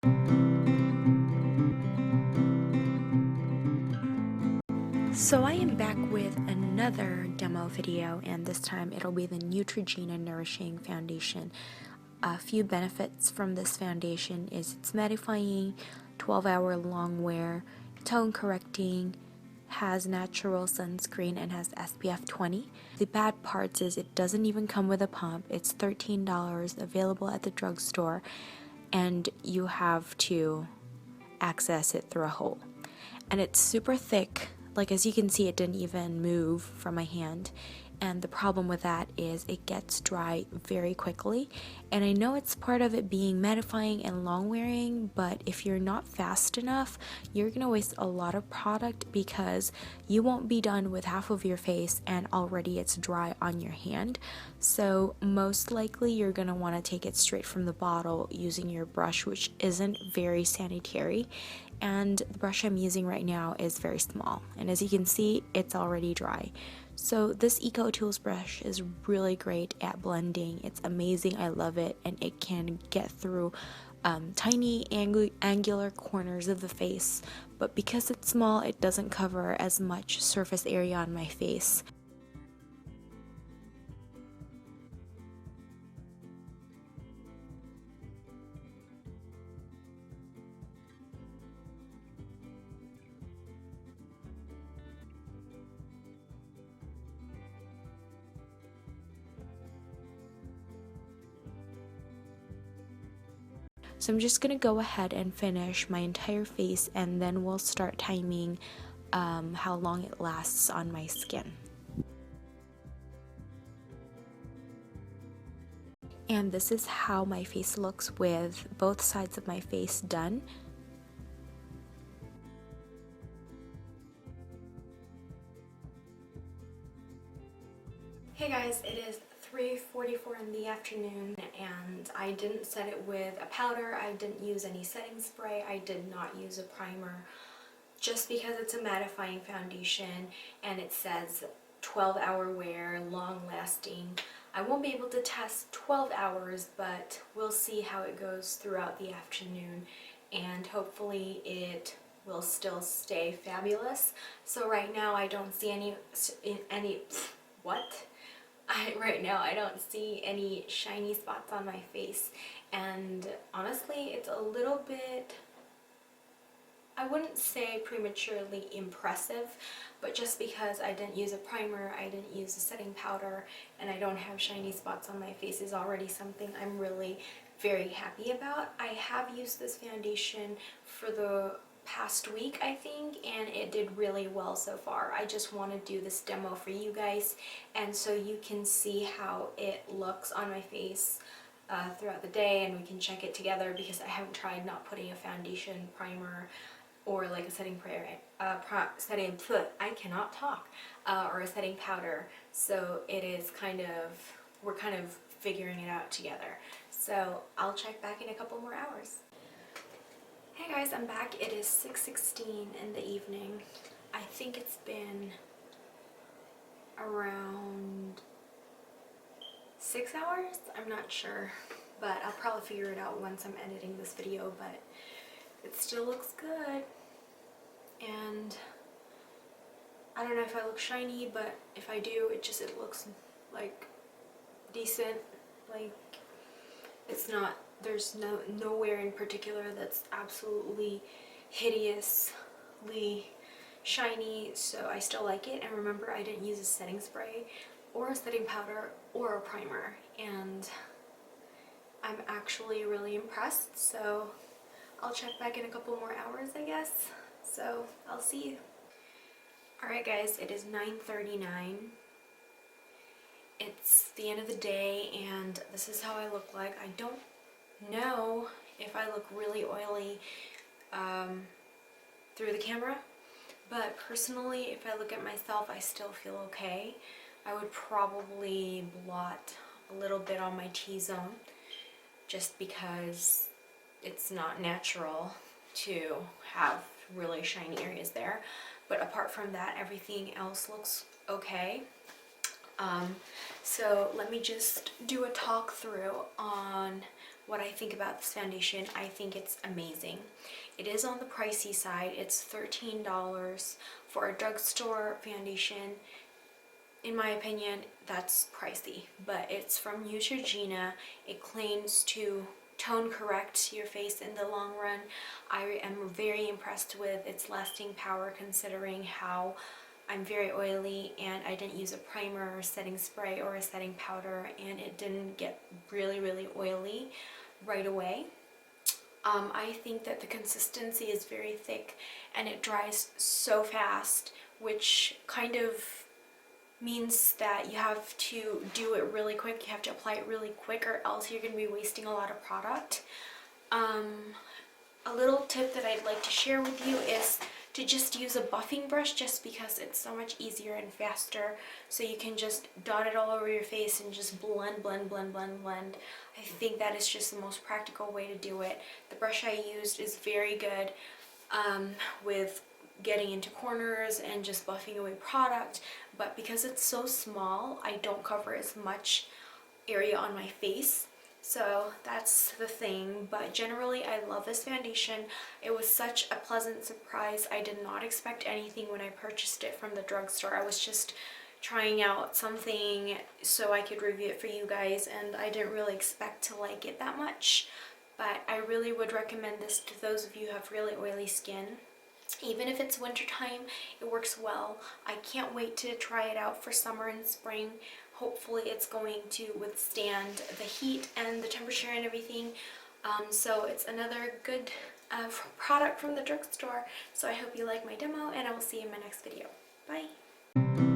So I am back with another demo video, and this time it'll be the Neutrogena Nourishing Foundation. A few benefits from this foundation is it's mattifying, 12-hour long wear, tone correcting, has natural sunscreen, and has SPF 20. The bad parts is it doesn't even come with a pump. It's $13, available at the drugstore, and you have to access it through a hole. And it's super thick. Like, as you can see, it didn't even move from my hand, and the problem with that is it gets dry very quickly. And I know it's part of it being mattifying and long wearing, but if you're not fast enough, you're gonna waste a lot of product because you won't be done with half of your face and already it's dry on your hand. So most likely you're gonna want to take it straight from the bottle using your brush, which isn't very sanitary. And the brush I'm using right now is very small, and as you can see, it's already dry. So this Eco Tools brush is really great at blending. It's amazing, I love it, and it can get through tiny angular corners of the face, but because it's small, it doesn't cover as much surface area on my face. So I'm just gonna go ahead and finish my entire face, and then we'll start timing how long it lasts on my skin. And this is how my face looks with both sides of my face done. Hey guys, it is 3:44 in the afternoon, and I didn't set it with a powder. I didn't use any setting spray. I did not use a primer, just because it's a mattifying foundation and it says 12-hour wear, long lasting. I won't be able to test 12 hours, but we'll see how it goes throughout the afternoon, and hopefully it will still stay fabulous. So right now I don't see right now I don't see any shiny spots on my face, and honestly it's a little bit, I wouldn't say prematurely impressive, but just because I didn't use a primer, I didn't use a setting powder, and I don't have shiny spots on my face is already something I'm really very happy about. I have used this foundation for the past week, I think, and it did really well so far. I just want to do this demo for you guys, and so you can see how it looks on my face throughout the day, and we can check it together, because I haven't tried not putting a foundation, primer, or like a setting I cannot talk, or a setting powder. So it is we're kind of figuring it out together. So I'll check back in a couple more hours. Hey guys, I'm back. It is 6:16 in the evening. I think it's been around 6 hours? I'm not sure, but I'll probably figure it out once I'm editing this video, but it still looks good. And I don't know if I look shiny, but if I do, it looks like decent. Like, it's not, there's nowhere in particular that's absolutely hideously shiny, so I still like it. And remember, I didn't use a setting spray or a setting powder or a primer, and I'm actually really impressed. So I'll check back in a couple more hours, I guess. So I'll see you. Alright guys, it is 9:39. It's the end of the day, and this is how I look like. I don't know if I look really oily through the camera, but personally, if I look at myself, I still feel okay. I would probably blot a little bit on my T-zone, just because it's not natural to have really shiny areas there. But apart from that, everything else looks okay. So let me just do a talk through on what I think about this foundation. I think it's amazing. It is on the pricey side. It's $13 for a drugstore foundation. In my opinion, that's pricey, but it's from Neutrogena. It claims to tone correct your face in the long run. I am very impressed with its lasting power, considering how I'm very oily and I didn't use a primer or setting spray or a setting powder, and it didn't get really oily right away. I think that the consistency is very thick and it dries so fast, which kind of means that you have to do it really quick. You have to apply it really quick, or else you're going to be wasting a lot of product. A little tip that I'd like to share with you is to just use a buffing brush, just because it's so much easier and faster. So you can just dot it all over your face and just blend. I think that is just the most practical way to do it. The brush I used is very good with getting into corners and just buffing away product, but because it's so small, I don't cover as much area on my face. So that's the thing, but generally I love this foundation. It was such a pleasant surprise. I did not expect anything when I purchased it from the drugstore. I was just trying out something so I could review it for you guys, and I didn't really expect to like it that much, but I really would recommend this to those of you who have really oily skin. Even if it's wintertime, it works well. I can't wait to try it out for summer and spring. Hopefully it's going to withstand the heat and the temperature and everything. So it's another good product from the drugstore. So I hope you like my demo, and I will see you in my next video. Bye!